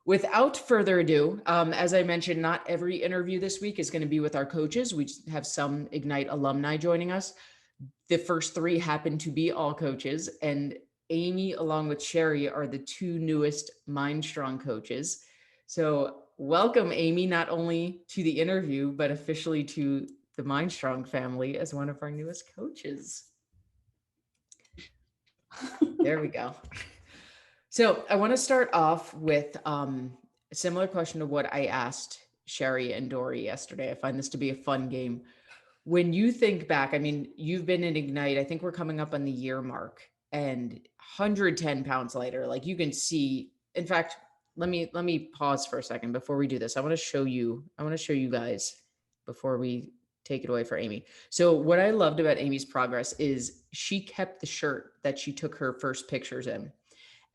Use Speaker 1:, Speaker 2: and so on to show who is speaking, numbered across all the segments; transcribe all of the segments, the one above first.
Speaker 1: Without further ado, as I mentioned, not every interview this week is going to be with our coaches. We have some Ignite alumni joining us. The first three happen to be all coaches, and Amy, along with Sherry, are the two newest MindStrong coaches. So welcome, Amy, not only to the interview, but officially to the MindStrong family as one of our newest coaches. There we go. So I want to start off with a similar question to what I asked Sherry and Dory yesterday. I find this to be a fun game. When you think back, I mean, you've been in Ignite, I think we're coming up on the year mark, and 110 pounds lighter, like you can see. In fact, let me pause for a second before we do this. I want to show you guys before we take it away for Amy. So what I loved about Amy's progress is she kept the shirt that she took her first pictures in.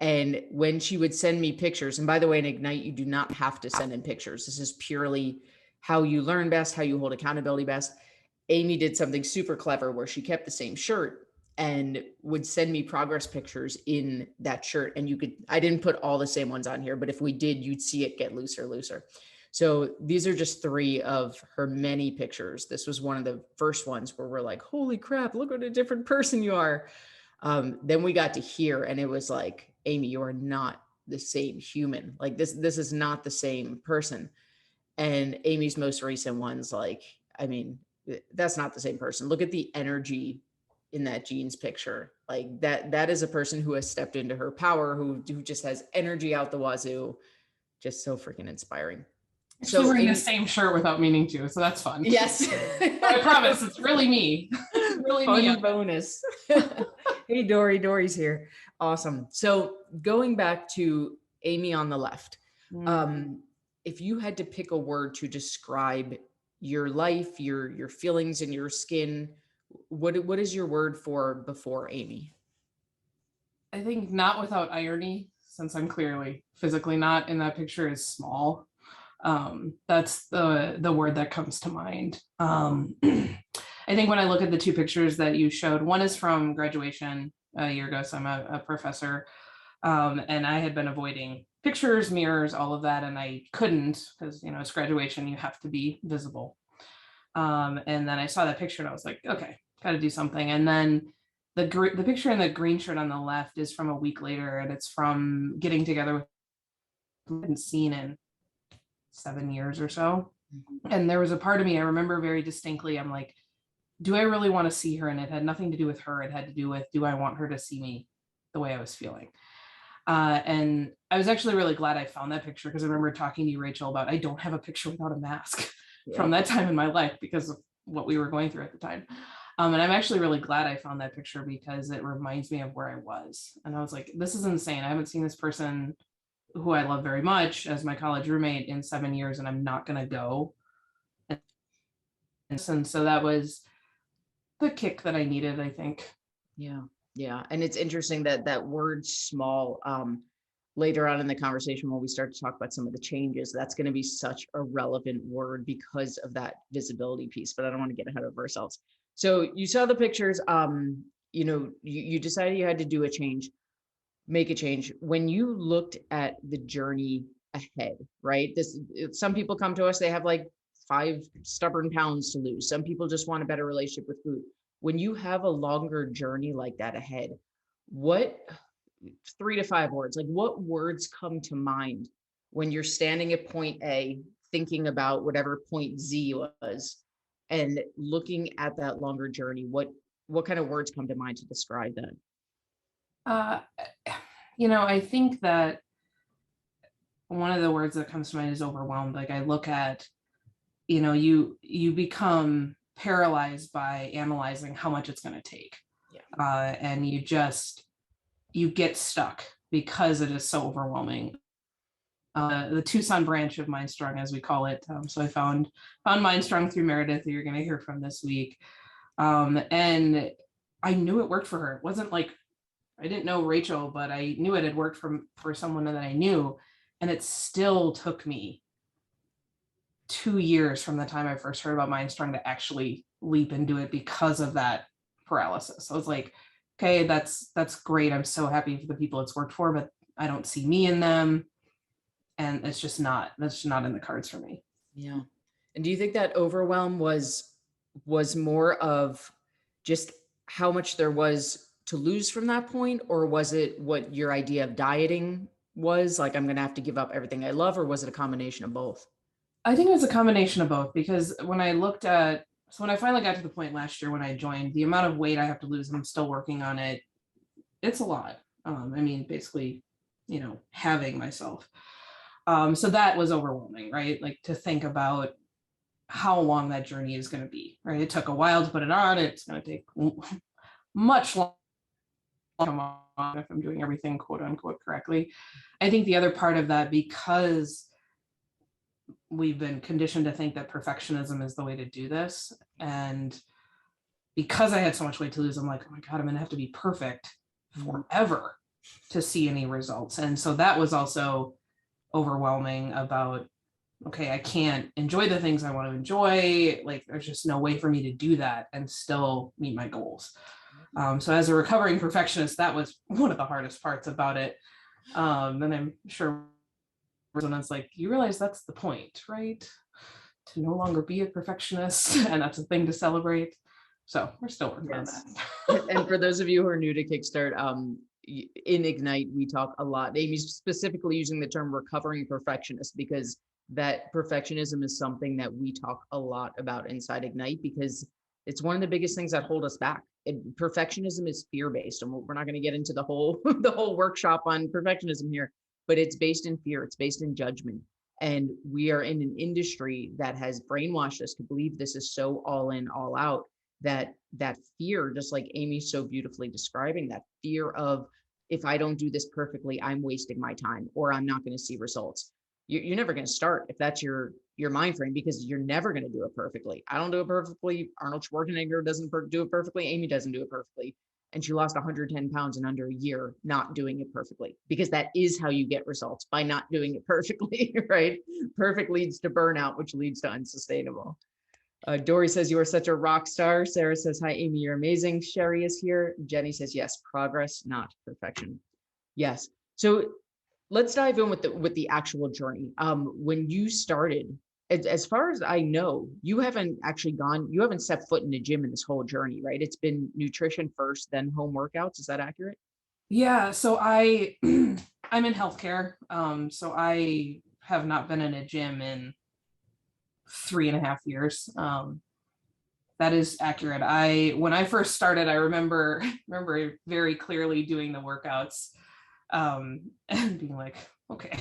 Speaker 1: And when she would send me pictures, and by the way, in Ignite, you do not have to send in pictures. This is purely how you learn best, how you hold accountability best. Amy did something super clever where she kept the same shirt and would send me progress pictures in that shirt. And I didn't put all the same ones on here, but if we did, you'd see it get looser. So these are just three of her many pictures. This was one of the first ones where we're like, holy crap, look what a different person you are. Then we got to hear, and it was like, Amy, you are not the same human. Like this is not the same person. And Amy's most recent ones, like, I mean, that's not the same person. Look at the energy in that jeans picture. Like that is a person who has stepped into her power, who just has energy out the wazoo. Just so freaking inspiring.
Speaker 2: Actually wearing the same shirt without meaning to, so that's fun.
Speaker 1: Yes.
Speaker 2: I promise, it's really me. Really
Speaker 1: Fun
Speaker 2: me.
Speaker 1: Bonus. Hey, Dory's here. Awesome. So going back to Amy on the left, if you had to pick a word to describe your life, your feelings and your skin, what is your word for before Amy?
Speaker 2: I think not without irony, since I'm clearly physically not in that picture, is small. That's the word that comes to mind. I think when I look at the two pictures that you showed, one is from graduation a year ago, so I'm a professor, and I had been avoiding pictures, mirrors, all of that, and I couldn't because, it's graduation, you have to be visible. And then I saw that picture and I was like, okay, got to do something. And then the picture in the green shirt on the left is from a week later, and it's from getting together with who I hadn't seen in 7 years or so. And there was a part of me, I remember very distinctly, I'm like, do I really want to see her? And it had nothing to do with her. It had to do with, do I want her to see me the way I was feeling? And I was actually really glad I found that picture, because I remember talking to you, Rachel, about I don't have a picture without a mask from that time in my life because of what we were going through at the time. And I'm actually really glad I found that picture because it reminds me of where I was. And I was like, this is insane. I haven't seen this person who I love very much as my college roommate in 7 years, and I'm not going to go. And so that was the kick that I needed, I think.
Speaker 1: Yeah. And it's interesting that word small, later on in the conversation, when we start to talk about some of the changes, that's going to be such a relevant word because of that visibility piece, but I don't want to get ahead of ourselves. So you saw the pictures, you decided you had to make a change. When you looked at the journey ahead, right? Some people come to us, they have like 5 stubborn pounds to lose. Some people just want a better relationship with food. When you have a longer journey like that ahead, what 3 to 5 words, like what words come to mind when you're standing at point A, thinking about whatever point Z was, and looking at that longer journey? What kind of words come to mind to describe that?
Speaker 2: I think that one of the words that comes to mind is overwhelmed. Like I look at, you become paralyzed by analyzing how much it's going to take. And you get stuck because it is so overwhelming. The Tucson branch of MindStrong, as we call it. So I found MindStrong through Meredith, who you're going to hear from this week. And I knew it worked for her. It wasn't like, I didn't know Rachel, but I knew it had worked for someone that I knew. And it still took me 2 years from the time I first heard about MindStrong to actually leap into it because of that paralysis. So I was like, okay, that's great. I'm so happy for the people it's worked for, but I don't see me in them. And that's just not in the cards for me.
Speaker 1: Yeah. And do you think that overwhelm was more of just how much there was to lose from that point, or was it what your idea of dieting was? Like, I'm going to have to give up everything I love, or was it a combination of both?
Speaker 2: I think it was a combination of both, because when I finally got to the point last year when I joined, the amount of weight I have to lose, and I'm still working on it, it's a lot. I mean, basically, having myself. So that was overwhelming, right? Like, to think about how long that journey is going to be, right? It took a while to put it on. It's going to take much longer if I'm doing everything quote unquote correctly. I think the other part of that, because we've been conditioned to think that perfectionism is the way to do this, and because I had so much weight to lose, I'm like, oh my God, I'm going to have to be perfect forever to see any results. And so that was also overwhelming about, okay, I can't enjoy the things I want to enjoy. Like, there's just no way for me to do that and still meet my goals. So as a recovering perfectionist, that was one of the hardest parts about it. And I'm sure when it's like, you realize that's the point, right? To no longer be a perfectionist, and that's a thing to celebrate. So we're still working on that.
Speaker 1: And for those of you who are new to Kickstart, in Ignite, we talk a lot. Amy's specifically using the term recovering perfectionist because that perfectionism is something that we talk a lot about inside Ignite, because it's one of the biggest things that hold us back. Perfectionism is fear-based, and we're not going to get into the whole the whole workshop on perfectionism here, but it's based in fear. It's based in judgment. And we are in an industry that has brainwashed us to believe this is so all in, all out, that fear, just like Amy's so beautifully describing, that fear of, if I don't do this perfectly, I'm wasting my time, or I'm not going to see results. You're never going to start if that's your mind frame, because you're never going to do it perfectly. I don't do it perfectly. Arnold Schwarzenegger doesn't do it perfectly. Amy doesn't do it perfectly. And she lost 110 pounds in under a year not doing it perfectly, because that is how you get results, by not doing it perfectly, right? Perfect leads to burnout, which leads to unsustainable. Dory says, you are such a rock star. Sarah says, hi, Amy, you're amazing. Sherry is here. Jenny says, yes, progress, not perfection. Yes. So let's dive in with the actual journey. When you started, as far as I know, you haven't set foot in the gym in this whole journey, right? It's been nutrition first, then home workouts. Is that accurate?
Speaker 2: Yeah. So I'm in healthcare. So I have not been in a gym in 3.5 years. That is accurate. When I first started, I remember very clearly doing the workouts, and being like, okay,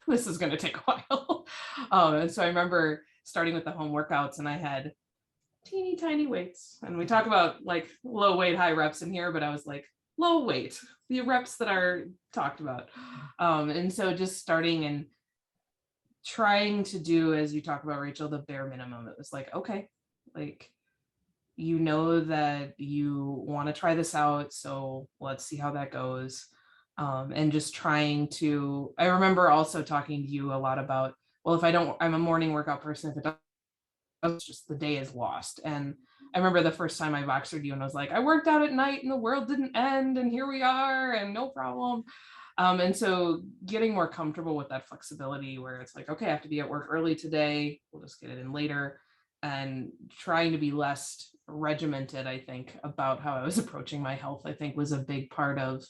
Speaker 2: this is going to take a while. And so I remember starting with the home workouts, and I had teeny tiny weights, and we talk about like low weight, high reps in here, but I was like, low weight, the reps that are talked about. And so just starting and trying to do, as you talk about, Rachel, the bare minimum. It was like, okay, like, that you want to try this out, so let's see how that goes. And just trying to, I remember also talking to you a lot about, well, if I'm a morning workout person, if it doesn't, just the day is lost. And I remember the first time I boxered you, and I was like, I worked out at night and the world didn't end, and here we are, and no problem. And so getting more comfortable with that flexibility, where it's like, okay, I have to be at work early today, we'll just get it in later, and trying to be less regimented, I think, about how I was approaching my health, I think was a big part of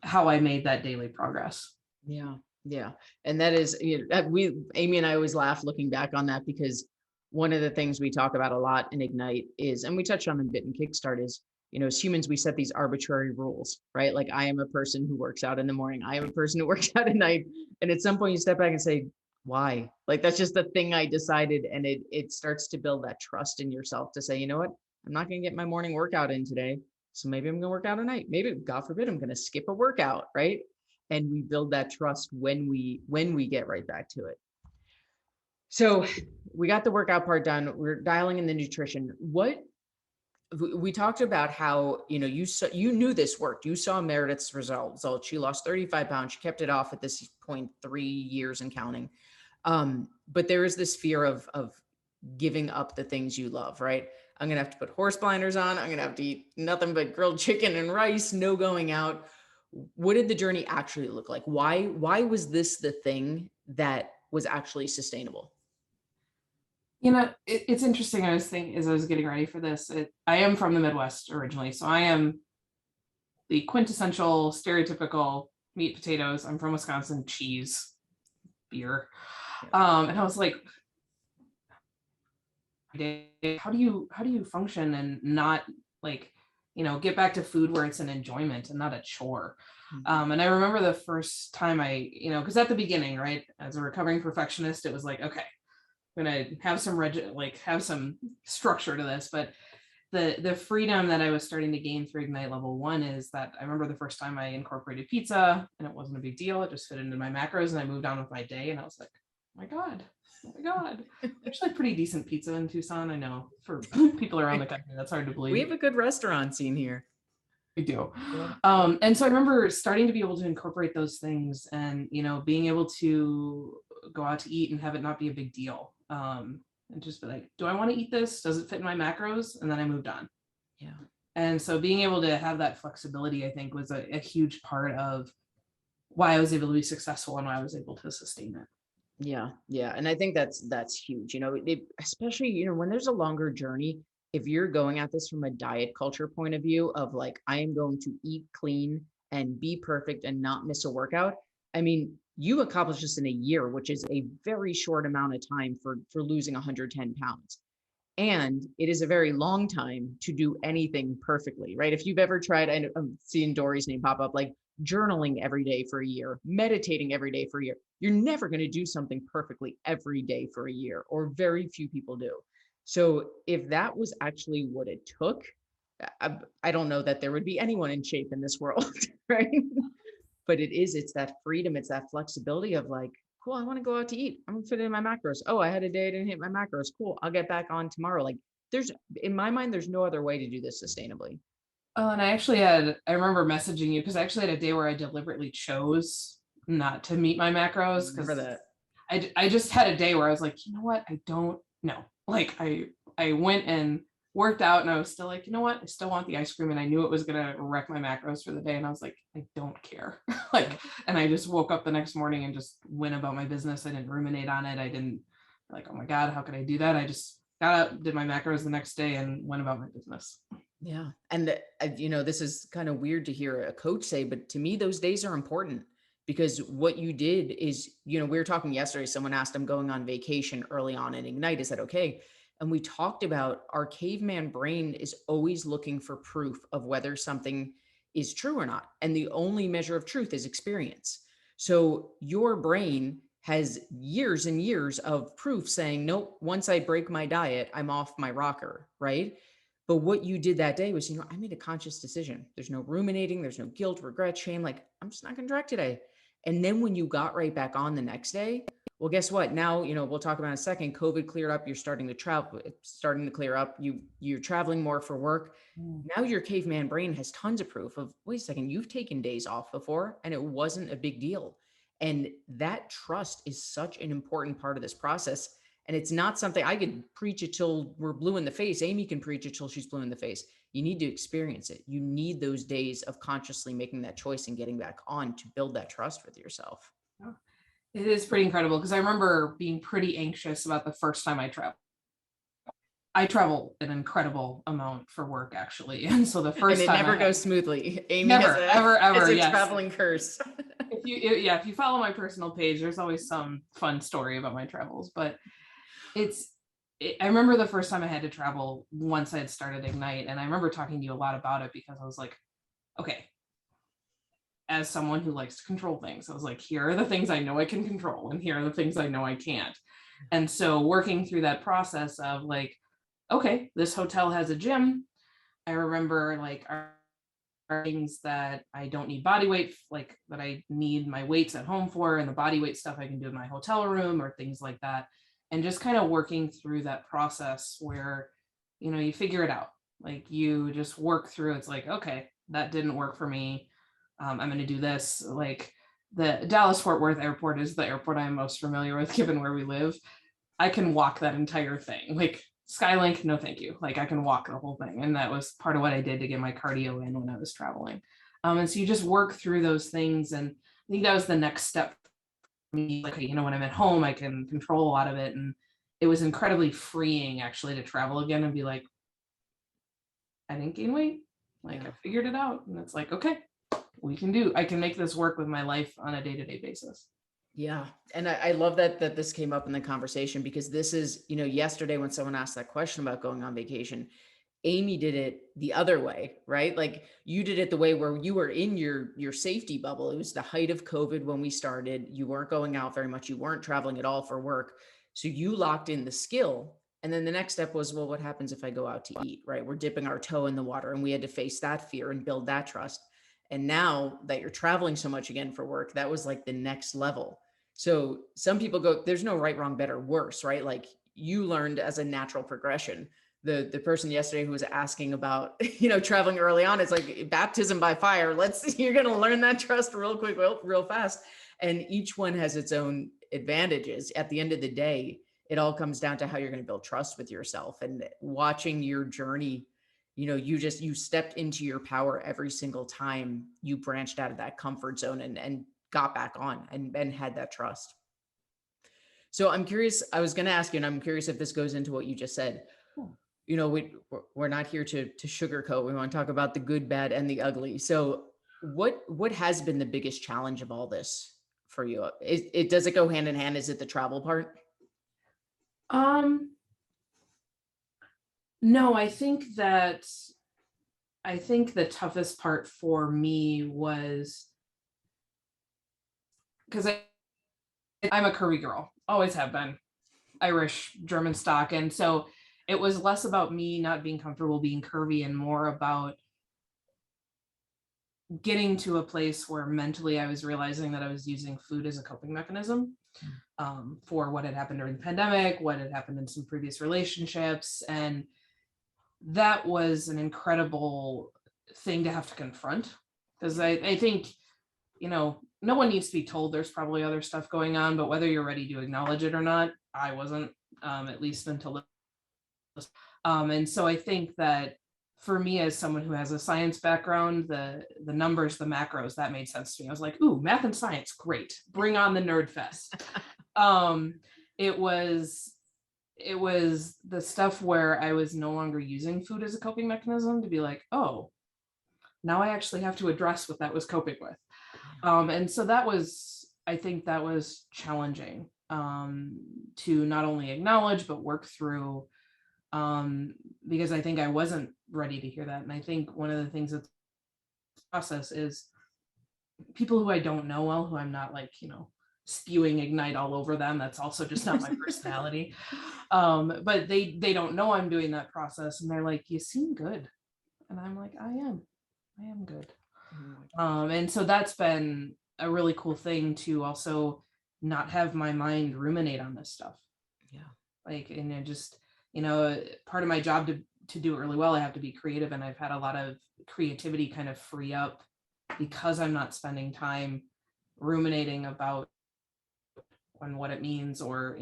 Speaker 2: how I made that daily progress.
Speaker 1: Yeah. Yeah. And that is, Amy and I always laugh looking back on that, because one of the things we talk about a lot in Ignite is, and we touched on a bit in Kickstart, is, as humans, we set these arbitrary rules, right? Like, I am a person who works out in the morning. I am a person who works out at night. And at some point you step back and say, why? Like, that's just the thing I decided. And it starts to build that trust in yourself to say, you know what? I'm not going to get my morning workout in today. So maybe I'm going to work out at night. Maybe, God forbid, I'm going to skip a workout, right? And we build that trust when we get right back to it. So we got the workout part done. We're dialing in the nutrition. What we talked about, how, you knew this worked. You saw Meredith's results. She lost 35 pounds. She kept it off at this point, 3 years and counting. But there is this fear of giving up the things you love, right? I'm going to have to put horse blinders on. I'm going to have to eat nothing but grilled chicken and rice, no going out. what did the journey actually look like? Why was this the thing that was actually sustainable?
Speaker 2: It's interesting. I was thinking as I was getting ready for this, I am from the Midwest originally. So I am the quintessential, stereotypical meat, potatoes. I'm from Wisconsin, cheese, beer.
Speaker 1: Yeah.
Speaker 2: And I was like, how do you function and not like, get back to food where it's an enjoyment and not a chore?
Speaker 1: Mhm.
Speaker 2: And I remember the first time because at the beginning, right, as a recovering perfectionist, it was like, okay, I'm gonna have have some structure to this. But the freedom that I was starting to gain through Ignite level 1 is that I remember the first time I incorporated pizza and it wasn't a big deal. It just fit into my macros and I moved on with my day. And I was like, oh my God, there's like pretty decent pizza in Tucson. I know for people around the country, that's hard to
Speaker 1: We
Speaker 2: believe.
Speaker 1: have a good restaurant scene here.
Speaker 2: We do.
Speaker 1: Yeah.
Speaker 2: And so I remember starting to be able to incorporate those things and, being able to go out to eat and have it not be a big deal. And just be like, do I want to eat this? Does it fit in my macros? And then I moved on.
Speaker 1: Yeah.
Speaker 2: And so being able to have that flexibility, I think, was a huge part of why I was able to be successful and why I was able to sustain it.
Speaker 1: Yeah, yeah, and I think that's huge. Especially when there's a longer journey. If you're going at this from a diet culture point of view of like I am going to eat clean and be perfect and not miss a workout. I mean, you accomplished this in a year, which is a very short amount of time for losing 110 pounds. And it is a very long time to do anything perfectly, right? If you've ever tried, I'm seeing Dory's name pop up, like journaling every day for a year, meditating every day for a year, you're never going to do something perfectly every day for a year, or very few people do. So if that was actually what it took, I don't know that there would be anyone in shape in this world, right? But it's that freedom, it's that flexibility of like, cool, I want to go out to eat. I'm gonna fit it in my macros. Oh, I had a day I didn't hit my macros. Cool. I'll get back on tomorrow. Like there's in my mind, there's no other way to do this sustainably.
Speaker 2: And I remember messaging you because I actually had a day where I deliberately chose not to meet my macros
Speaker 1: Remember
Speaker 2: because
Speaker 1: that.
Speaker 2: I just had a day where I was like, you know what? I don't know. Like I went and worked out and I was still like, you know what? I still want the ice cream. And I knew it was going to wreck my macros for the day. And I was like, I don't care. Like, and I just woke up the next morning and just went about my business. I didn't ruminate on it. I didn't like, oh my God, how could I do that? I just got up, did my macros the next day and went about my business.
Speaker 1: Yeah. And this is kind of weird to hear a coach say, but to me, those days are important because what you did is, we were talking yesterday, someone asked, I'm going on vacation early on in Ignite. Is that okay? And we talked about our caveman brain is always looking for proof of whether something is true or not. And the only measure of truth is experience. So your brain has years and years of proof saying, nope, once I break my diet, I'm off my rocker, right? But what you did that day was, I made a conscious decision. There's no ruminating, there's no guilt, regret, shame. Like, I'm just not going to direct today. And then when you got right back on the next day, well, guess what? Now, we'll talk about in a second. COVID cleared up. You're starting to travel. It's starting to clear up. You're traveling more for work. Now your caveman brain has tons of proof of, wait a second, you've taken days off before and it wasn't a big deal. And that trust is such an important part of this process. And it's not something I could preach it till we're blue in the face. Amy can preach it till she's blue in the face. You need to experience it. You need those days of consciously making that choice and getting back on to build that trust with yourself.
Speaker 2: It is pretty incredible because I remember being pretty anxious about the first time I traveled. I travel an incredible amount for work, actually. And so the
Speaker 1: And
Speaker 2: first
Speaker 1: it
Speaker 2: time
Speaker 1: never goes smoothly. Amy
Speaker 2: never,
Speaker 1: has a,
Speaker 2: ever,
Speaker 1: has a
Speaker 2: yes.
Speaker 1: traveling curse.
Speaker 2: If you follow my personal page, there's always some fun story about my travels. But I remember the first time I had to travel once I had started Ignite. And I remember talking to you a lot about it because I was like, okay, as someone who likes to control things, I was like, here are the things I know I can control, and here are the things I know I can't. And so working through that process of like, okay, this hotel has a gym. I remember like are things that I don't need body weight, like that I need my weights at home for, and the body weight stuff I can do in my hotel room or things like that. And just kind of working through that process where, you figure it out. Like you just work through, it's like, okay, that didn't work for me. I'm going to do this. Like the Dallas Fort Worth airport is the airport I'm most familiar with, given where we live. I can walk that entire thing. Like Skylink, no thank you. Like I can walk the whole thing. And that was part of what I did to get my cardio in when I was traveling. And so you just work through those things. And I think that was the next step for me. Like, when I'm at home, I can control a lot of it. And it was incredibly freeing actually to travel again and be like, I didn't gain weight. Like, I figured it out. And it's like, okay, I can make this work with my life on a day-to-day basis.
Speaker 1: Yeah. And I love that this came up in the conversation, because this is, yesterday when someone asked that question about going on vacation, Amy did it the other way, right? Like, you did it the way where you were in your safety bubble. It was the height of COVID when we started. You weren't going out very much. You weren't traveling at all for work. So you locked in the skill. And then the next step was, well, what happens if I go out to eat, right? We're dipping our toe in the water, and we had to face that fear and build that trust. And now that you're traveling so much again for work, that was like the next level. So some people go, there's no right, wrong, better, worse, right? Like, you learned as a natural progression. The person yesterday who was asking about, traveling early on, it's like baptism by fire. You're going to learn that trust real quick, real fast. And each one has its own advantages. At the end of the day, it all comes down to how you're going to build trust with yourself, and watching your journey. You stepped into your power every single time you branched out of that comfort zone and got back on and had that trust. So I'm curious, I was going to ask you, and I'm curious if this goes into what you just said. We're not here to sugarcoat. We want to talk about the good, bad, and the ugly. So what has been the biggest challenge of all this for you? Does it go hand in hand? Is it the travel part?
Speaker 2: No, I think the toughest part for me was because I'm a curvy girl, always have been, Irish, German stock. And so it was less about me not being comfortable being curvy and more about getting to a place where mentally I was realizing that I was using food as a coping mechanism for what had happened during the pandemic, what had happened in some previous relationships. And that was an incredible thing to have to confront, because I think, no one needs to be told there's probably other stuff going on, but whether you're ready to acknowledge it or not, I wasn't, at least until and so I think that for me, as someone who has a science background, the numbers, the macros, that made sense to me. I was like, ooh, math and science, great. Bring on the nerd fest. It was the stuff where I was no longer using food as a coping mechanism to be like, oh, now I actually have to address what that was coping with. And so I think that was challenging to not only acknowledge, but work through, because I think I wasn't ready to hear that. And I think one of the things that's process is people who I don't know well, who I'm not like, spewing Ignite all over them. That's also just not my personality. But they don't know I'm doing that process, and they're like, you seem good. And I'm like, I am good. And so that's been a really cool thing to also not have my mind ruminate on this stuff.
Speaker 1: Yeah.
Speaker 2: Like, and it just, part of my job to do it really well, I have to be creative, and I've had a lot of creativity kind of free up because I'm not spending time ruminating about what it means, or,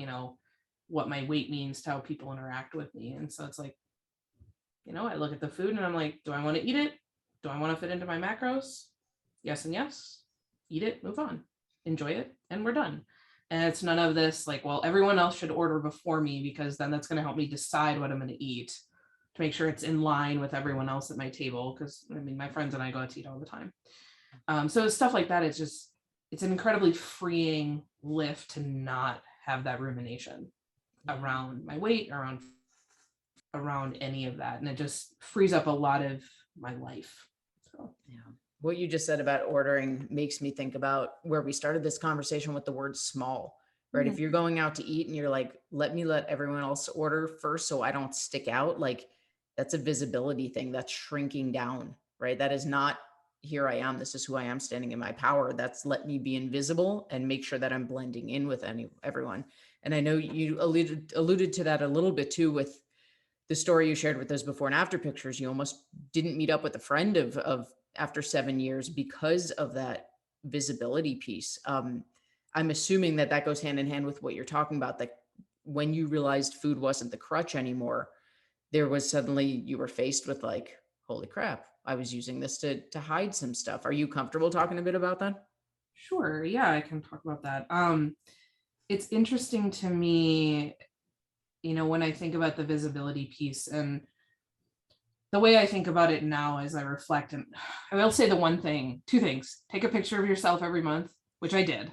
Speaker 2: what my weight means to how people interact with me. And so it's like, I look at the food and I'm like, do I want to eat it? Do I want to fit into my macros? Yes and yes. Eat it, move on, enjoy it, and we're done. And it's none of this like, well, everyone else should order before me, because then that's going to help me decide what I'm going to eat to make sure it's in line with everyone else at my table. Because my friends and I go out to eat all the time. So stuff like that, it's an incredibly freeing lift to not have that rumination around my weight, around any of that. And it just frees up a lot of my life. So
Speaker 1: yeah. What you just said about ordering makes me think about where we started this conversation with the word small, right? Mm-hmm. If you're going out to eat and you're like, let everyone else order first so I don't stick out, like, that's a visibility thing. That's shrinking down, right? That is not, here I am, this is who I am, standing in my power. That's, let me be invisible and make sure that I'm blending in with everyone. And I know you alluded to that a little bit too with the story you shared with those before and after pictures. You almost didn't meet up with a friend of after 7 years because of that visibility piece. I'm assuming that goes hand in hand with what you're talking about, that when you realized food wasn't the crutch anymore, there was suddenly, you were faced with like, holy crap, I was using this to hide some stuff. Are you comfortable talking a bit about that?
Speaker 2: Sure. Yeah, I can talk about that. It's interesting to me, when I think about the visibility piece, and the way I think about it now as I reflect, and I will say two things: take a picture of yourself every month, which I did.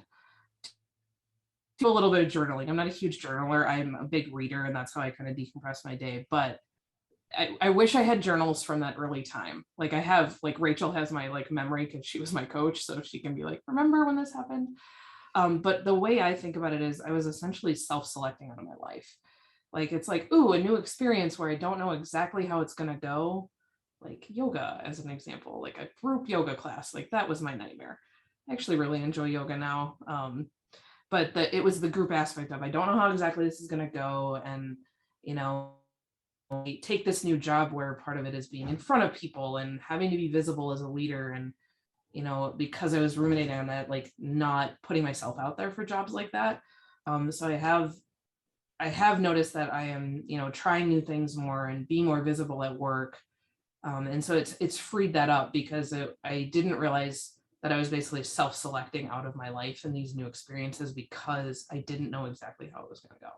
Speaker 2: Do a little bit of journaling. I'm not a huge journaler. I'm a big reader, and that's how I kind of decompress my day. But I wish I had journals from that early time. Like I have, like Rachel has my like memory because she was my coach, so she can be like, remember when this happened? But the way I think about it is I was essentially self-selecting out of my life. Like it's like, ooh, a new experience where I don't know exactly how it's gonna go. Like yoga, as an example, like a group yoga class, like that was my nightmare. I actually really enjoy yoga now. But it was the group aspect of I don't know how exactly this is gonna go. And you know, I take this new job where part of it is being in front of people and having to be visible as a leader. And because I was ruminating on that, like not putting myself out there for jobs like that. So I have noticed that I am, trying new things more and being more visible at work. And so it's freed that up because I didn't realize that I was basically self-selecting out of my life and these new experiences because I didn't know exactly how it was going to go.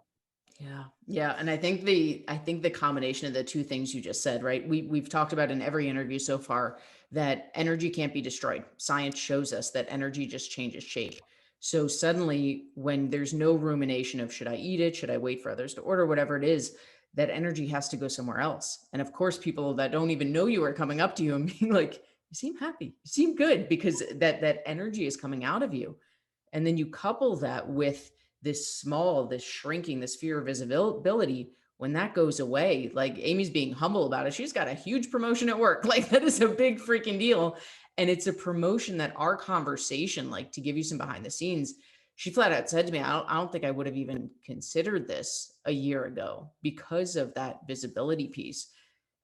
Speaker 1: Yeah. Yeah. And I think the combination of the two things you just said, right? We've talked about in every interview so far that energy can't be destroyed. Science shows us that energy just changes shape. So suddenly when there's no rumination of should I eat it? Should I wait for others to order? Whatever it is, that energy has to go somewhere else. And of course, people that don't even know you are coming up to you and being like, you seem happy, you seem good, because that energy is coming out of you. And then you couple that with this shrinking, this fear of visibility. When that goes away, like Amy's being humble about it, she's got a huge promotion at work. Like that is a big freaking deal. And it's a promotion that our conversation, like to give you some behind the scenes, she flat out said to me, I don't think I would have even considered this a year ago because of that visibility piece.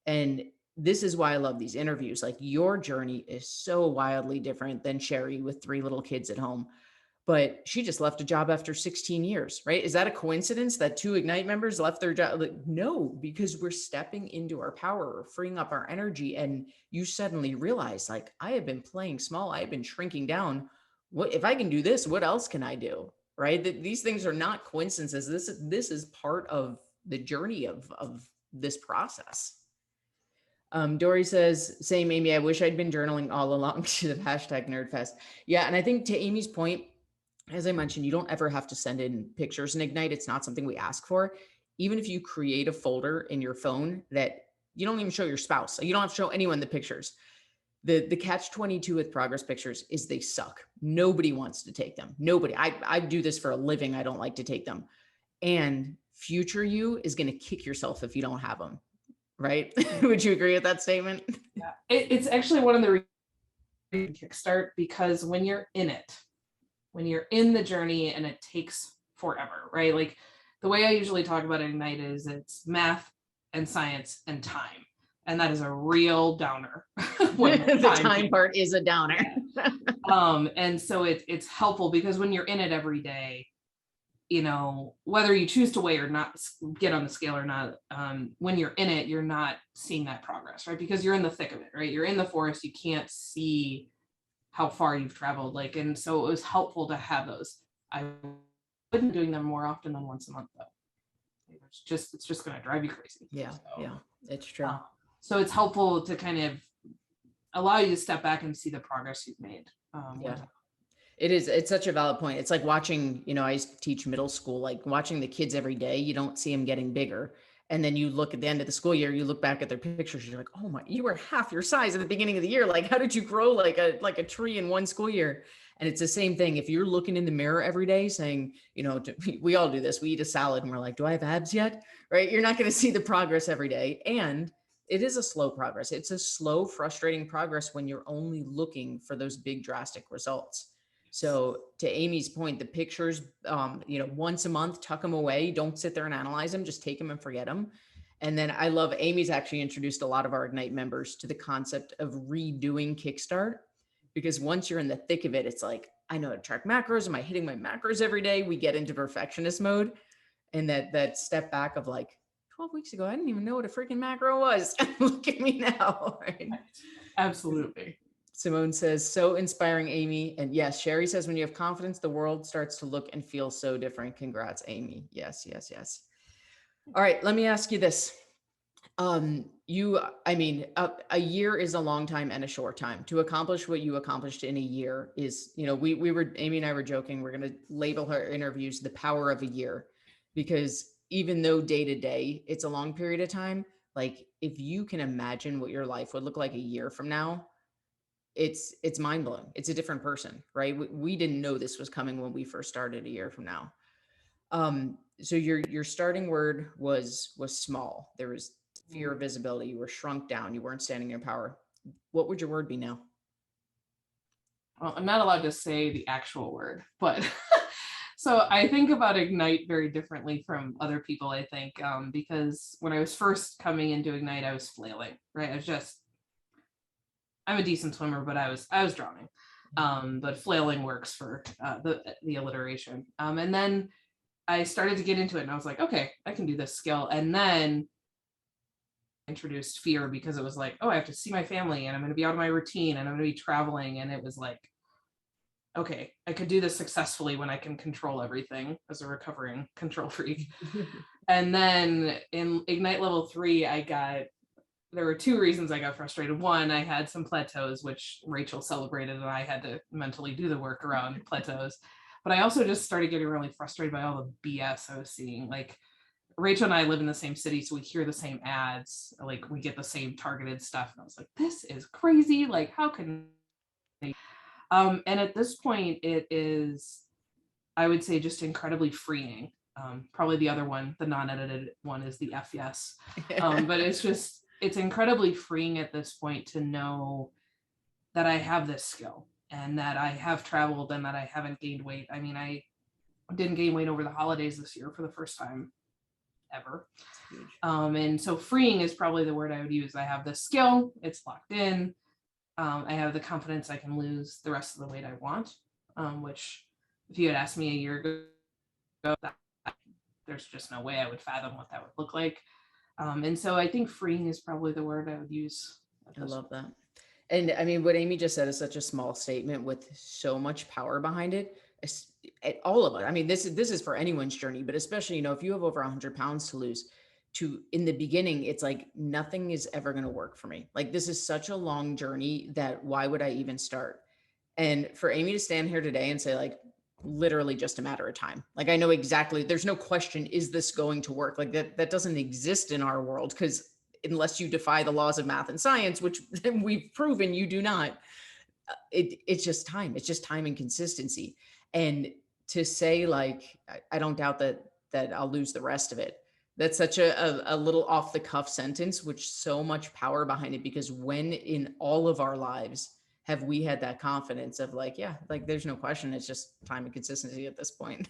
Speaker 1: And this is why I love these interviews. Like your journey is so wildly different than Sherry with 3 little kids at home, but she just left a job after 16 years, right? Is that a coincidence that 2 Ignite members left their job? Like, no, because we're stepping into our power, we're freeing up our energy. And you suddenly realize, like, I have been playing small, I've been shrinking down. What if I can do this? What else can I do? Right? These things are not coincidences. This is part of the journey of this process. Dory says, same Amy, I wish I'd been journaling all along. She's a hashtag nerdfest. Yeah. And I think to Amy's point, as I mentioned, you don't ever have to send in pictures in Ignite. It's not something we ask for. Even if you create a folder in your phone that you don't even show your spouse, you don't have to show anyone the pictures. The catch 22 with progress pictures is they suck. Nobody wants to take them. Nobody. I do this for a living. I don't like to take them. And future you is going to kick yourself if you don't have them. Right? Would you agree with that statement?
Speaker 2: Yeah, it's actually one of the Kickstart, because when you're in the journey and it takes forever, right? Like the way I usually talk about Ignite is it's math and science and time. And that is a real downer.
Speaker 1: The time part is a downer.
Speaker 2: And so it's helpful because when you're in it every day, whether you choose to weigh or not, get on the scale or not, when you're in it, you're not seeing that progress, right? Because you're in the thick of it, right? You're in the forest, you can't see how far you've traveled. Like, and so it was helpful to have those. I wouldn't be doing them more often than once a month though. It's just going to drive you crazy.
Speaker 1: Yeah. So, yeah, it's true.
Speaker 2: So it's helpful to kind of allow you to step back and see the progress you've made.
Speaker 1: Yeah. It's such a valid point. It's like watching, I used to teach middle school, like watching the kids every day, you don't see them getting bigger. And then you look at the end of the school year, you look back at their pictures, you're like, oh my, you were half your size at the beginning of the year. Like, how did you grow like a tree in one school year? And it's the same thing. If you're looking in the mirror every day saying, we all do this, we eat a salad and we're like, do I have abs yet? Right? You're not going to see the progress every day. And it is a slow progress. It's a slow, frustrating progress when you're only looking for those big, drastic results. So to Amy's point, the pictures, once a month, tuck them away. Don't sit there and analyze them. Just take them and forget them. And then I love Amy's actually introduced a lot of our Ignite members to the concept of redoing Kickstart, because once you're in the thick of it, it's like, I know how to track macros. Am I hitting my macros every day? We get into perfectionist mode, and that step back of like 12 weeks ago, I didn't even know what a freaking macro was. Look at me now. Right?
Speaker 2: Absolutely.
Speaker 1: Simone says, so inspiring, Amy. And yes, Sherry says, when you have confidence, the world starts to look and feel so different. Congrats, Amy. Yes, yes, yes. All right, let me ask you this. I mean, a year is a long time and a short time. To accomplish what you accomplished in a year is, Amy and I were joking, we're going to label her interviews the power of a year, because even though day to day, it's a long period of time, like if you can imagine what your life would look like a year from now, it's mind blowing. It's a different person, right? We didn't know this was coming when we first started a year from now. So your starting word was small. There was fear of visibility. You were shrunk down. You weren't standing in your power. What would your word be now?
Speaker 2: Well, I'm not allowed to say the actual word, but so I think about Ignite very differently from other people, I think, because when I was first coming into Ignite, I was flailing, right? I'm a decent swimmer, but I was drowning. But flailing works for the alliteration. And then I started to get into it and I was like, okay, I can do this skill. And then introduced fear because it was like, oh, I have to see my family and I'm going to be out of my routine and I'm going to be traveling. And it was like, okay, I could do this successfully when I can control everything as a recovering control freak. And then in Ignite level 3, there were 2 reasons I got frustrated. One, I had some plateaus, which Rachel celebrated, and I had to mentally do the work around plateaus. But I also just started getting really frustrated by all the BS I was seeing. Like, Rachel and I live in the same city, so we hear the same ads, like we get the same targeted stuff. And I was like, this is crazy. Like, how can and at this point, it is, I would say, just incredibly freeing. Probably the other one, the non-edited one, is the F yes. But it's incredibly freeing at this point to know that I have this skill and that I have traveled and that I haven't gained weight. I mean, I didn't gain weight over the holidays this year for the first time ever. And so freeing is probably the word I would use. I have this skill, it's locked in. I have the confidence I can lose the rest of the weight I want, which if you had asked me a year ago, there's just no way I would fathom what that would look like. And so I think freeing is probably the word I would use.
Speaker 1: I love that. And I mean, what Amy just said is such a small statement with so much power behind it. All of it. I mean, this is for anyone's journey, but especially, if you have over 100 pounds to lose, in the beginning, it's like nothing is ever going to work for me. Like, this is such a long journey that why would I even start? And for Amy to stand here today and say, like, literally just a matter of time. Like, I know exactly, there's no question, is this going to work? Like, that doesn't exist in our world, because unless you defy the laws of math and science, which we've proven you do not, it's just time. It's just time and consistency. And to say, like, I don't doubt that I'll lose the rest of it. That's such a little off the cuff sentence, which so much power behind it, because when in all of our lives have we had that confidence of like, yeah, like there's no question. It's just time and consistency at this point.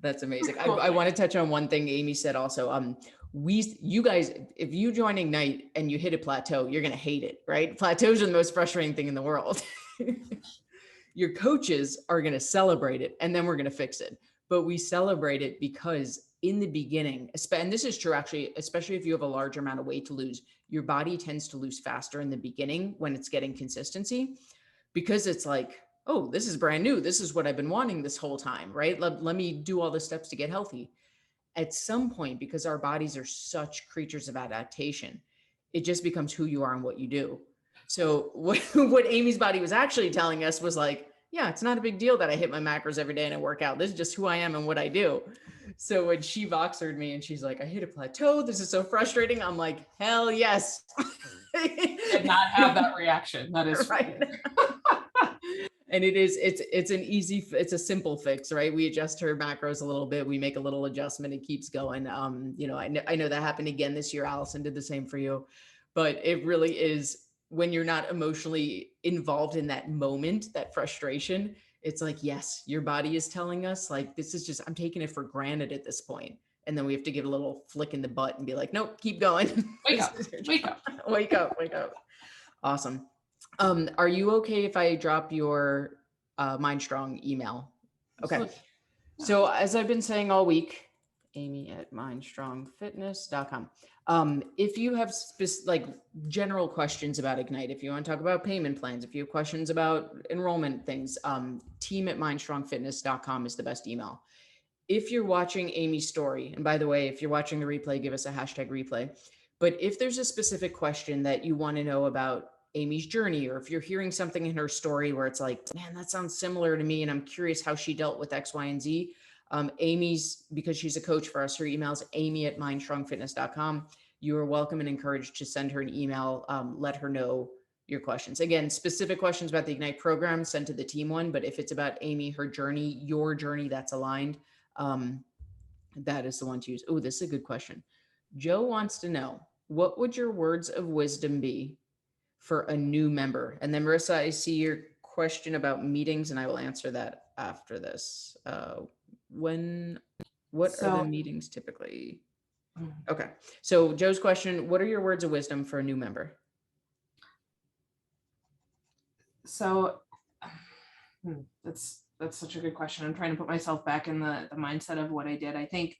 Speaker 1: That's amazing. I want to touch on one thing Amy said also. You guys, if you join Ignite and you hit a plateau, you're going to hate it, right? Plateaus are the most frustrating thing in the world. Your coaches are going to celebrate it and then we're going to fix it. But we celebrate it because in the beginning, and this is true actually, especially if you have a large amount of weight to lose, your body tends to lose faster in the beginning when it's getting consistency, because it's like, oh, this is brand new. This is what I've been wanting this whole time, right? Let me do all the steps to get healthy. At some point, because our bodies are such creatures of adaptation, it just becomes who you are and what you do. So what Amy's body was actually telling us was like, yeah, it's not a big deal that I hit my macros every day and I work out. This is just who I am and what I do. So when she Voxered me and she's like, I hit a plateau, this is so frustrating, I'm like, hell yes.
Speaker 2: Did not have that reaction. That is right.
Speaker 1: And it's a simple fix, right? We adjust her macros a little bit. We make a little adjustment. It keeps going. I know that happened again this year. Allison did the same for you, but it really is, when you're not emotionally involved in that moment, that frustration, it's like, yes, your body is telling us like, this is just, I'm taking it for granted at this point. And then we have to give a little flick in the butt and be like, nope, keep going.
Speaker 2: Wake up, wake up,
Speaker 1: wake up, wake up. Awesome. Are you okay if I drop your MindStrong email? Okay. So as I've been saying all week, Amy at mindstrongfitness.com. If you have like general questions about Ignite, if you want to talk about payment plans, if you have questions about enrollment things, team at mindstrongfitness.com is the best email. If you're watching Amy's story, and by the way, if you're watching the replay, give us a hashtag replay. But if there's a specific question that you want to know about Amy's journey, or if you're hearing something in her story where it's like, man, that sounds similar to me, and I'm curious how she dealt with X, Y, and Z, Amy's, because she's a coach for us, her email is amy at mindstrongfitness.com. You are welcome and encouraged to send her an email, let her know your questions. Again, specific questions about the Ignite program, send to the team one, but if it's about Amy, her journey, your journey that's aligned, that is the one to use. Oh, this is a good question. Joe wants to know, what would your words of wisdom be for a new member? And then Marissa, I see your question about meetings, and I will answer that after this. What are the meetings typically? Okay. So Joe's question, what are your words of wisdom for a new member?
Speaker 2: So that's such a good question. I'm trying to put myself back in the mindset of what I did. I think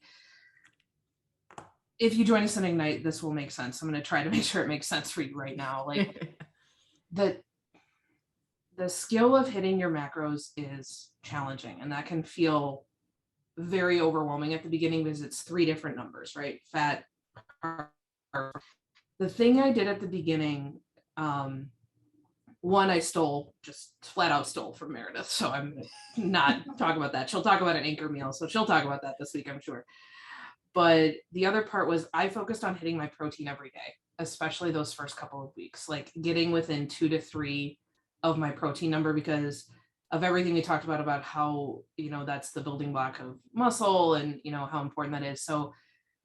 Speaker 2: if you join us in Ignite, this will make sense. I'm going to try to make sure it makes sense for you right now. Like the skill of hitting your macros is challenging, and that can feel very overwhelming at the beginning because it's 3 different numbers, right? Fat. The thing I did at the beginning, one, I just flat out stole from Meredith. So I'm not talking about that. She'll talk about an anchor meal. So she'll talk about that this week, I'm sure. But the other part was I focused on hitting my protein every day, especially those first couple of weeks, like getting within 2 to 3 of my protein number, because of everything we talked about how, that's the building block of muscle and, how important that is. So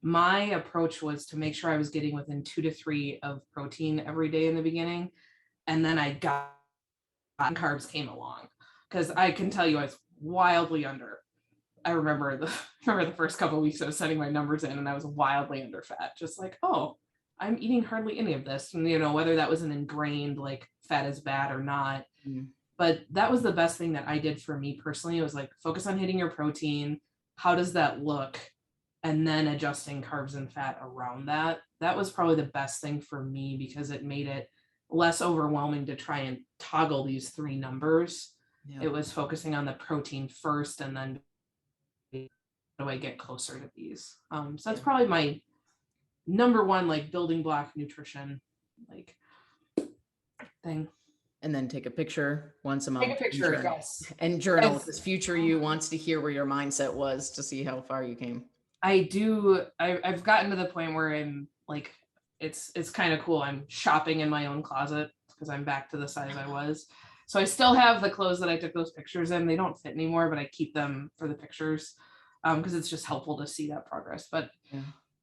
Speaker 2: my approach was to make sure I was getting within 2 to 3 of protein every day in the beginning. And then I got carbs came along, because I can tell you I was wildly under. I remember the first couple of weeks I was setting my numbers in and I was wildly under fat, just like, oh, I'm eating hardly any of this. And, whether that was an ingrained like fat is bad or not. But that was the best thing that I did for me personally. It was like, focus on hitting your protein. How does that look? And then adjusting carbs and fat around that. That was probably the best thing for me, because it made it less overwhelming to try and toggle these 3 numbers. Yeah. It was focusing on the protein first, and then how do I get closer to these? So that's probably my number one, like building block nutrition, like thing.
Speaker 1: And then take a picture once a month.
Speaker 2: Take a picture, yes.
Speaker 1: And journal, because future you wants to hear where your mindset was to see how far you came.
Speaker 2: I do. I've gotten to the point where I'm like, it's kind of cool. I'm shopping in my own closet because I'm back to the size I was. So I still have the clothes that I took those pictures in. They don't fit anymore, but I keep them for the pictures because it's just helpful to see that progress. But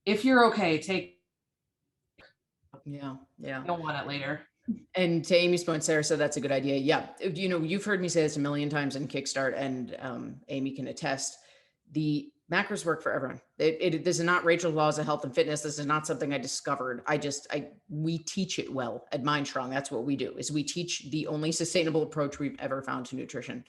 Speaker 2: if you're okay, take.
Speaker 1: Yeah.
Speaker 2: You'll want it later.
Speaker 1: And to Amy's point, Sarah said that's a good idea. Yeah. You've heard me say this a million times in Kickstart, and Amy can attest. The macros work for everyone. This is not Rachel's Laws of Health and Fitness. This is not something I discovered. We teach it well at MindStrong. That's what we do, is we teach the only sustainable approach we've ever found to nutrition.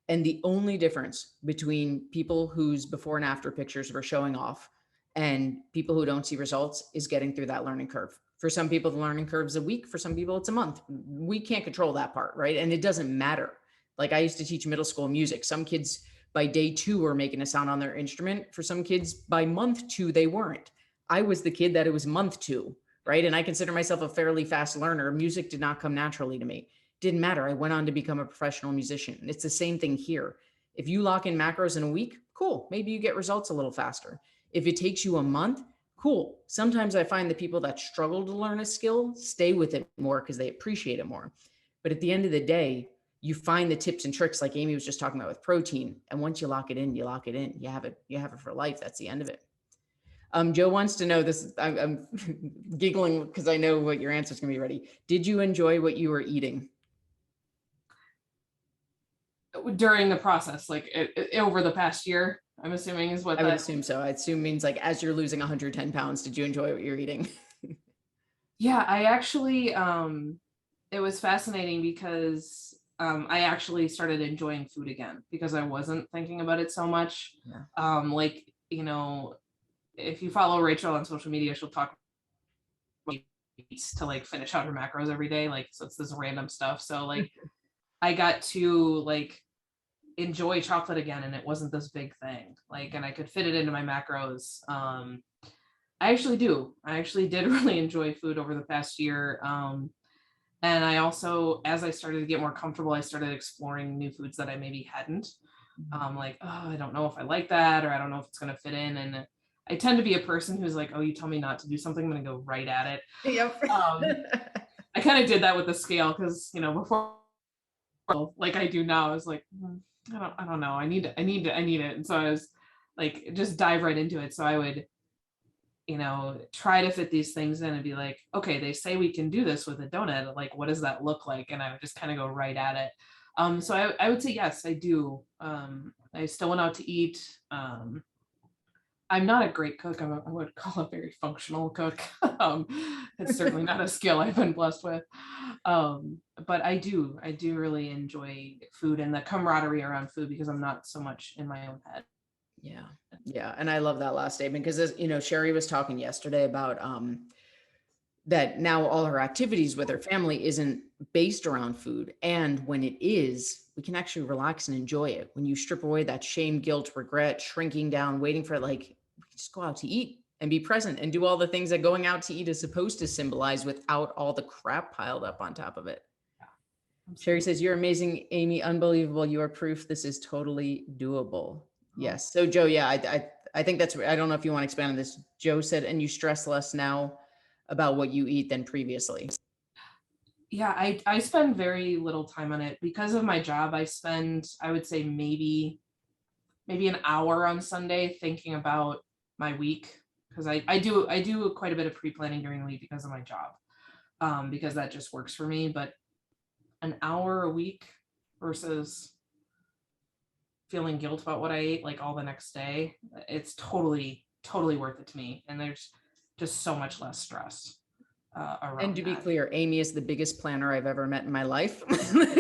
Speaker 1: And the only difference between people whose before and after pictures are showing off and people who don't see results is getting through that learning curve. For some people, the learning curve is a week. For some people, it's a month. We can't control that part, right? And it doesn't matter. Like, I used to teach middle school music. Some kids by day 2 were making a sound on their instrument. For some kids by month 2, they weren't. I was the kid that it was month 2, right? And I consider myself a fairly fast learner. Music did not come naturally to me. Didn't matter. I went on to become a professional musician. It's the same thing here. If you lock in macros in a week, cool. Maybe you get results a little faster. If it takes you a month, cool. Sometimes I find the people that struggle to learn a skill stay with it more because they appreciate it more. But at the end of the day, you find the tips and tricks like Amy was just talking about with protein. And once you lock it in, you lock it in. You have it for life. That's the end of it. Joe wants to know this. I'm giggling because I know what your answer is going to be ready. Did you enjoy what you were eating?
Speaker 2: During the process, like over the past year, I'm assuming is what
Speaker 1: I would assume so. I assume means like as you're losing 110 pounds, did you enjoy what you're eating?
Speaker 2: Yeah, I actually, it was fascinating because I actually started enjoying food again because I wasn't thinking about it so much.
Speaker 1: Yeah.
Speaker 2: Like, if you follow Rachel on social media, she'll talk to like finish out her macros every day. Like, so it's this random stuff. So like I got to like enjoy chocolate again, and it wasn't this big thing. Like, and I could fit it into my macros. I actually do. I actually did really enjoy food over the past year. And I also, as I started to get more comfortable, I started exploring new foods that I maybe hadn't. Like, oh, I don't know if I like that, or I don't know if it's going to fit in. And I tend to be a person who's like, oh, you tell me not to do something, I'm going to go right at it.
Speaker 1: Yep.
Speaker 2: I kind of did that with the scale because, you know, before, like I do now, I was like, I don't know. I need it. And so I was like, just dive right into it. So I would, you know, try to fit these things in and be like, okay, they say we can do this with a donut. Like, what does that look like? And I would just kind of go right at it. So I would say, yes, I do. I still went out to eat. I'm not a great cook. I would call a very functional cook. It's certainly not a skill I've been blessed with. But I do really enjoy food and the camaraderie around food because I'm not so much in my own head.
Speaker 1: Yeah. Yeah. And I love that last statement because, as you know, Sherry was talking yesterday about that now all her activities with her family isn't based around food. And when it is, we can actually relax and enjoy it. When you strip away that shame, guilt, regret, shrinking down, waiting for it, like, we can just go out to eat and be present and do all the things that going out to eat is supposed to symbolize without all the crap piled up on top of it. Sherry says, you're amazing, Amy. Unbelievable. You are proof this is totally doable. Yes. So Joe, yeah, I think that's, I don't know if you want to expand on this. Joe said, and you stress less now about what you eat than previously.
Speaker 2: Yeah, I spend very little time on it because of my job. I spend, I would say maybe an hour on Sunday thinking about my week because I do quite a bit of pre-planning during the week because of my job, because that just works for me. But an hour a week versus feeling guilt about what I ate like all the next day, it's totally worth it to me. And there's just so much less stress around.
Speaker 1: And to be clear, Amy is the biggest planner I've ever met in my life.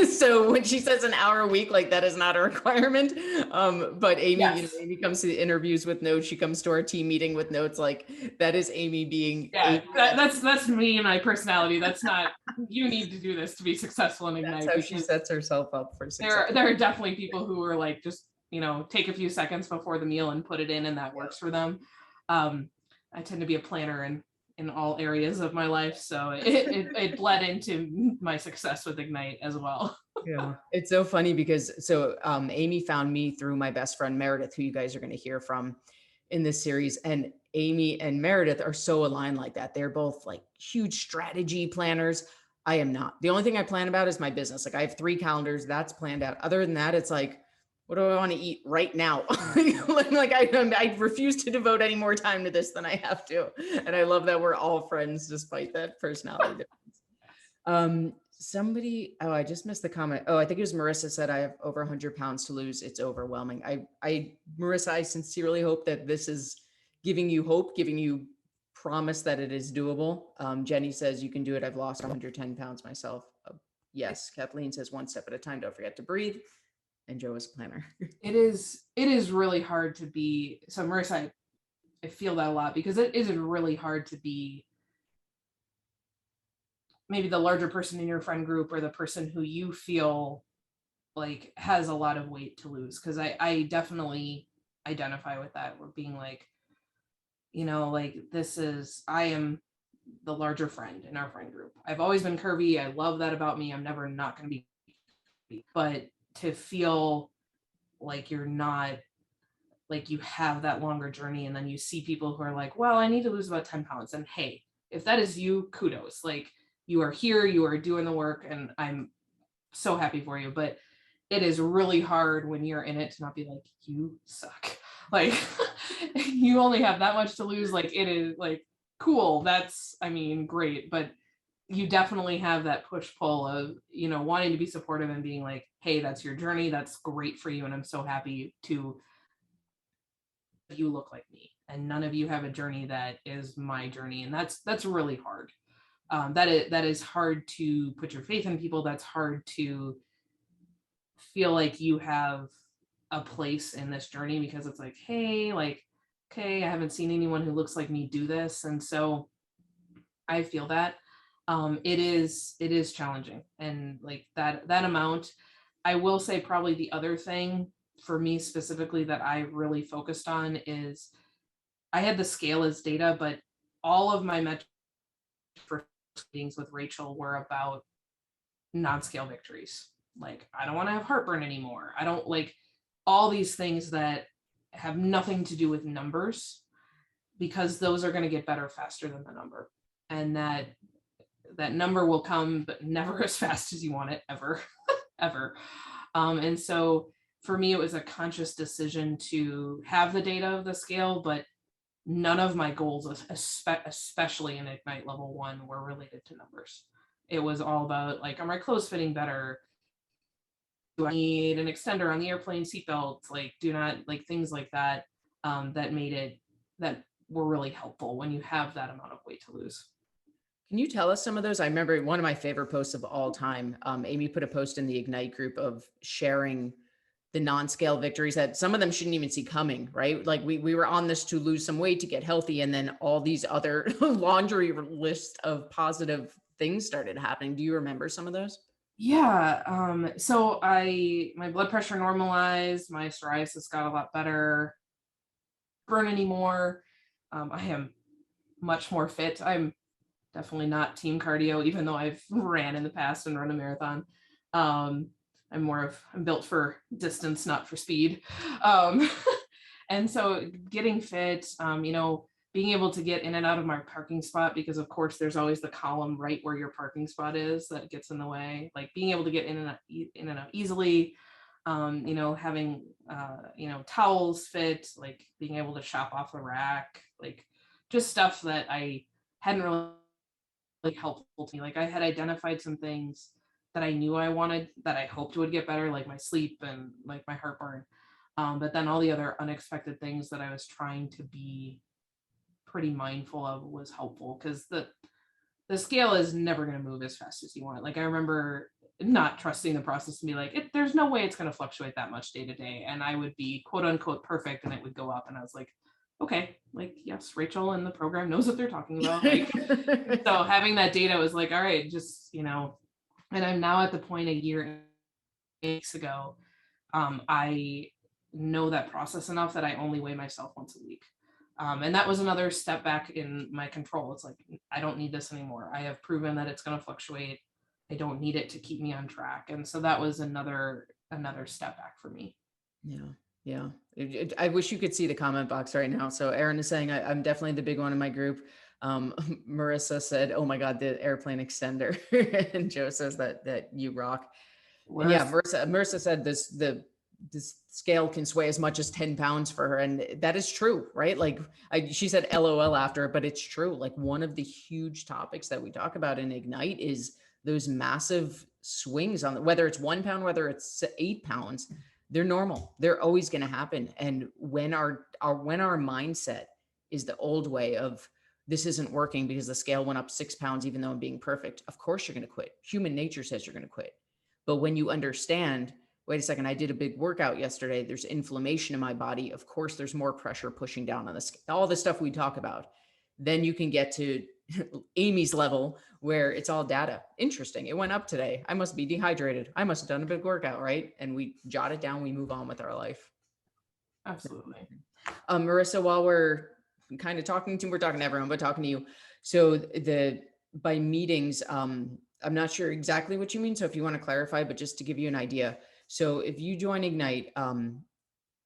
Speaker 1: So when she says an hour a week, like that is not a requirement. But Amy,
Speaker 2: yes.
Speaker 1: You know, Amy comes to the interviews with notes. She comes to our team meeting with notes. Like that is Amy being.
Speaker 2: Yeah, that's me and my personality. That's not, you need to do this to be successful in Ignite.
Speaker 1: That's how she sets herself up for success.
Speaker 2: There are definitely people who are like, just, you know, take a few seconds before the meal and put it in, and that works for them. I tend to be a planner in all areas of my life, so it bled into my success with Ignite as well.
Speaker 1: Yeah, it's so funny because Amy found me through my best friend Meredith, who you guys are going to hear from in this series. And Amy and Meredith are so aligned like that. They're both like huge strategy planners. I am not. The only thing I plan about is my business. Like I have 3 calendars that's planned out. Other than that, it's like, what do I want to eat right now? like I refuse to devote any more time to this than I have to. And I love that we're all friends despite that personality difference. Somebody, I just missed the comment. Oh, I think it was Marissa said, I have over 100 pounds to lose. It's overwhelming. Marissa, I sincerely hope that this is giving you hope, giving you promise that it is doable. Jenny says you can do it. I've lost 110 pounds myself. Yes. Kathleen says 1 step at a time. Don't forget to breathe. And Joe is a planner.
Speaker 2: It is really hard to be. So Marissa, I feel that a lot because it is really hard to be maybe the larger person in your friend group or the person who you feel like has a lot of weight to lose. Cause I definitely identify with that. We're being like, you know, like I am the larger friend in our friend group. I've always been curvy. I love that about me. I'm never not going to be, but to feel like you're not, like you have that longer journey. And then you see people who are like, well, I need to lose about 10 pounds. And hey, if that is you, kudos. Like you are here, you are doing the work, and I'm so happy for you. But it is really hard when you're in it to not be like, you suck. Like you only have that much to lose. Like it is like, cool. That's, I mean, great. But you definitely have that push pull of, you know, wanting to be supportive and being like, hey, that's your journey. That's great for you. And I'm so happy to you look like me. And none of you have a journey that is my journey. And that's really hard. That is hard to put your faith in people. That's hard to feel like you have a place in this journey because it's like, hey, like okay, I haven't seen anyone who looks like me do this. And so I feel that it is challenging, and like that amount. I will say probably the other thing for me specifically that I really focused on is I had the scale as data, but all of my metrics for meetings with Rachel were about non-scale victories. Like, I don't want to have heartburn anymore. I don't like all these things that have nothing to do with numbers, because those are going to get better faster than the number. And that number will come, but never as fast as you want it, ever, ever. And so for me, it was a conscious decision to have the data of the scale, but none of my goals, especially in Ignite level 1, were related to numbers. It was all about like, are my clothes fitting better? Do I need an extender on the airplane seatbelt? Like, do not like things like that, that made it, that were really helpful when you have that amount of weight to lose.
Speaker 1: Can you tell us some of those? I remember one of my favorite posts of all time. Amy put a post in the Ignite group of sharing the non-scale victories that some of them shouldn't even see coming, right? Like we were on this to lose some weight, to get healthy, and then all these other laundry list of positive things started happening. Do you remember some of those?
Speaker 2: Yeah. So my blood pressure normalized, my psoriasis got a lot better, burn anymore. I am much more fit. I'm definitely not team cardio, even though I've ran in the past and run a marathon. Um, I'm built for distance, not for speed. Um, and so getting fit, being able to get in and out of my parking spot, because of course there's always the column right where your parking spot is that gets in the way, like being able to get in and out easily, having, towels fit, like being able to shop off the rack, like just stuff that I hadn't really helpful to me. Like, I had identified some things that I knew I wanted, that I hoped would get better, like my sleep and like my heartburn. But then all the other unexpected things that I was trying to be pretty mindful of was helpful, because the scale is never going to move as fast as you want. Like, I remember not trusting the process to be like, there's no way it's going to fluctuate that much day to day. And I would be quote unquote perfect and it would go up. And I was like, okay, like, yes, Rachel and the program knows what they're talking about. Like, so having that data was like, all right, just, and I'm now at the point a year and 8 weeks ago, I know that process enough that I only weigh myself once a week. And that was another step back in my control. It's like, I don't need this anymore. I have proven that it's going to fluctuate. I don't need it to keep me on track. And so that was another step back for me.
Speaker 1: Yeah. Yeah. I wish you could see the comment box right now. So Aaron is saying, I'm definitely the big one in my group. Marissa said, oh my God, the airplane extender. And Joe says that you rock. And yeah, Marissa said this scale can sway as much as 10 pounds for her. And that is true, right? Like she said LOL after, but it's true. Like one of the huge topics that we talk about in Ignite is those massive swings on whether it's 1 pound, whether it's 8 pounds, they're normal. They're always going to happen. And when our mindset is the old way of this isn't working because the scale went up 6 pounds, even though I'm being perfect, of course you're going to quit. Human nature says you're going to quit. But when you understand, wait a second, I did a big workout yesterday, there's inflammation in my body. Of course, there's more pressure pushing down on the scale, all the stuff we talk about. Then you can get to Amy's level where it's all data. Interesting. It went up today. I must be dehydrated. I must have done a big workout, right? And we jot it down. We move on with our life.
Speaker 2: Absolutely.
Speaker 1: Marissa, while we're kind of we're talking to everyone, but talking to you. So by meetings, I'm not sure exactly what you mean. So if you want to clarify, but just to give you an idea. So if you join Ignite,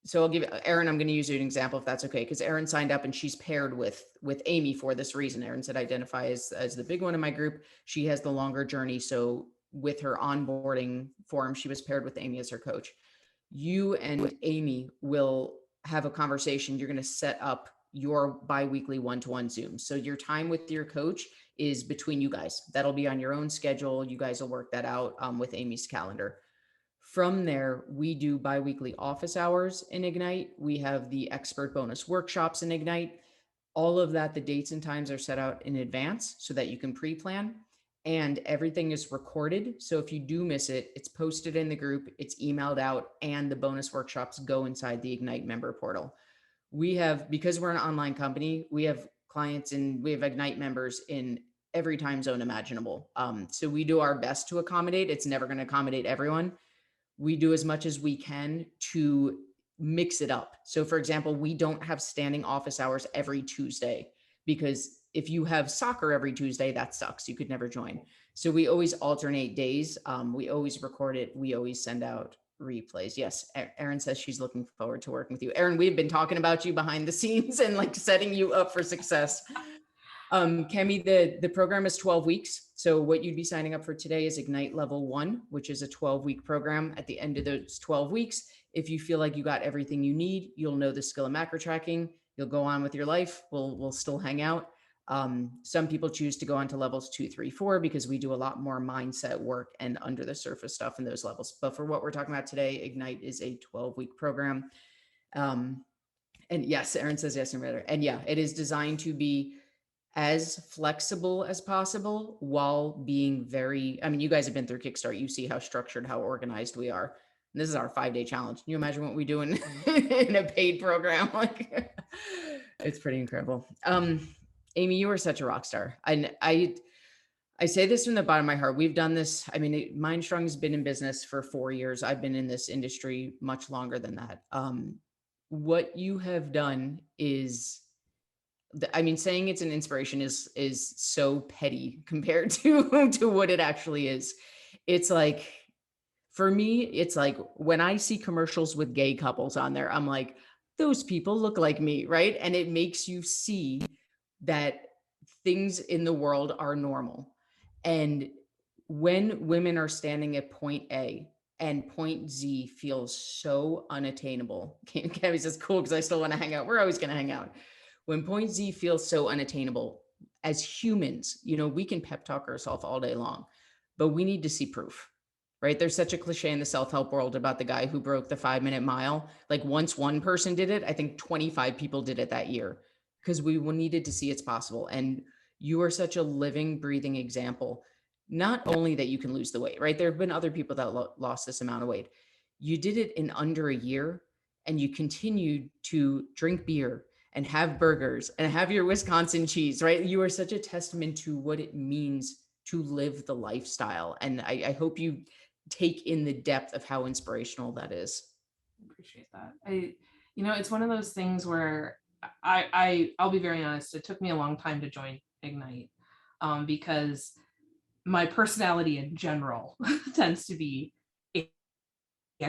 Speaker 1: so I'll give Erin, I'm going to use you an example if that's okay. Cause Erin signed up and she's paired with Amy for this reason. Erin said, identify as the big one in my group. She has the longer journey. So with her onboarding form, she was paired with Amy as her coach. You and Amy will have a conversation. You're going to set up your biweekly one-to-one Zoom. So your time with your coach is between you guys. That'll be on your own schedule. You guys will work that out with Amy's calendar. From there, we do biweekly office hours in Ignite. We have the expert bonus workshops in Ignite. All of that, the dates and times are set out in advance so that you can pre-plan, and everything is recorded. So if you do miss it, it's posted in the group, it's emailed out, and the bonus workshops go inside the Ignite member portal. we have, because we're an online company, we have clients and we have Ignite members in every time zone imaginable. So we do our best to accommodate. It's never going to accommodate everyone. We do as much as we can to mix it up. So for example, we don't have standing office hours every Tuesday, because if you have soccer every Tuesday, that sucks. You could never join. So we always alternate days. We always record it. We always send out replays. Yes, Erin says she's looking forward to working with you. Erin, we've been talking about you behind the scenes and like setting you up for success. Kemi, the program is 12 weeks. So what you'd be signing up for today is Ignite Level 1, which is a 12-week program. At the end of those 12 weeks, if you feel like you got everything you need, you'll know the skill of macro tracking. You'll go on with your life. We'll still hang out. Some people choose to go on to levels 2, 3, 4, because we do a lot more mindset work and under the surface stuff in those levels. But for what we're talking about today, Ignite is a 12-week program. And yes, Erin says yes, and yeah, it is designed to be as flexible as possible while being very, I mean, you guys have been through Kickstart. You see how structured, how organized we are. And this is our 5-day challenge. Can you imagine what we do in, in a paid program? Like, it's pretty incredible. Amy, you are such a rock star. I say this from the bottom of my heart. We've done this. I mean, MindStrong has been in business for 4 years. I've been in this industry much longer than that. What you have done is, I mean, saying it's an inspiration is so petty compared to what it actually is. It's like, for me, it's like when I see commercials with gay couples on there, I'm like, those people look like me, right? And it makes you see that things in the world are normal. And when women are standing at point A and point Z feels so unattainable, Kevin says, cool, because I still want to hang out. We're always going to hang out. When point Z feels so unattainable, as humans, you know, we can pep talk ourselves all day long, but we need to see proof, right? There's such a cliche in the self-help world about the guy who broke the 5-minute mile. Like once one person did it, I think 25 people did it that year, because we needed to see it's possible. And you are such a living, breathing example. Not only that you can lose the weight, right? There have been other people that lost this amount of weight. You did it in under a year, and you continued to drink beer and have burgers and have your Wisconsin cheese, right? You are such a testament to what it means to live the lifestyle. And I hope you take in the depth of how inspirational that is.
Speaker 2: Appreciate that. It's one of those things where I'll be very honest. It took me a long time to join Ignite, because my personality in general tends to be,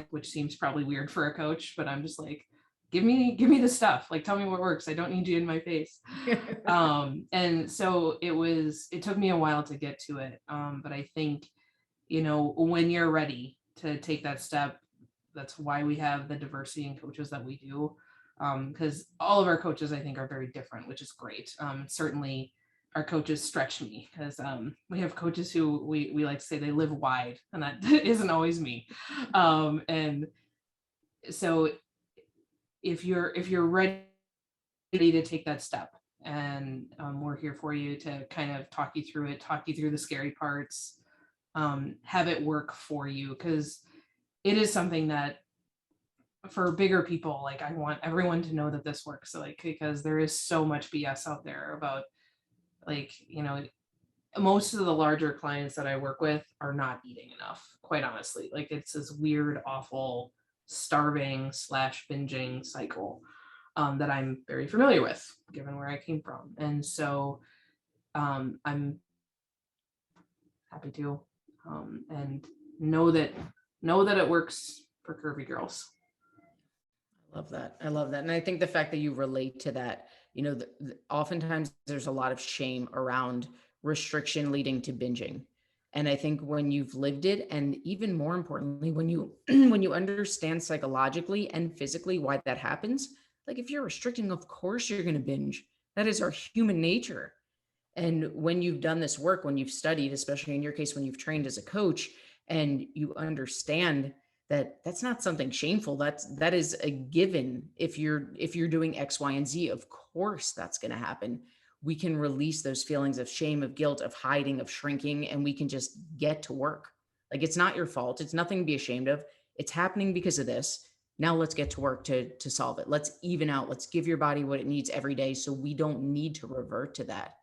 Speaker 2: which seems probably weird for a coach, but I'm just like, give me the stuff. Like, tell me what works. I don't need you in my face. And so it took me a while to get to it. But I think, when you're ready to take that step, that's why we have the diversity in coaches that we do. Because all of our coaches, I think, are very different, which is great. Certainly our coaches stretch me, because we have coaches who we like to say they live wide, and that isn't always me. And so if you're ready to take that step, and we're here for you to kind of talk you through it, talk you through the scary parts, have it work for you, because it is something that for bigger people, like, I want everyone to know that this works, like, because there is so much BS out there about, like, most of the larger clients that I work with are not eating enough, quite honestly. Like, it's this weird, awful starving / binging cycle that I'm very familiar with, given where I came from. And so I'm happy to, and know that it works for curvy girls.
Speaker 1: I love that. I love that. And I think the fact that you relate to that, oftentimes there's a lot of shame around restriction leading to binging. And I think when you've lived it, and even more importantly, when you when you understand psychologically and physically why that happens, like if you're restricting, of course you're going to binge. That is our human nature. And when you've done this work, when you've studied, especially in your case, when you've trained as a coach, and you understand that that's not something shameful, that is a given. If you're doing X, Y, and Z, of course that's going to happen. We can release those feelings of shame, of guilt, of hiding, of shrinking, and we can just get to work. Like, it's not your fault. It's nothing to be ashamed of. It's happening because of this. Now let's get to work to solve it. Let's even out. Let's give your body what it needs every day so we don't need to revert to that.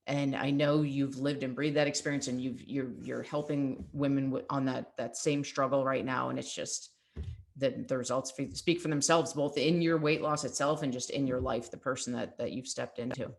Speaker 1: And I know you've lived and breathed that experience, and you're helping women on that same struggle right now. And it's just the results speak for themselves, both in your weight loss itself and just in your life, the person that you've stepped into.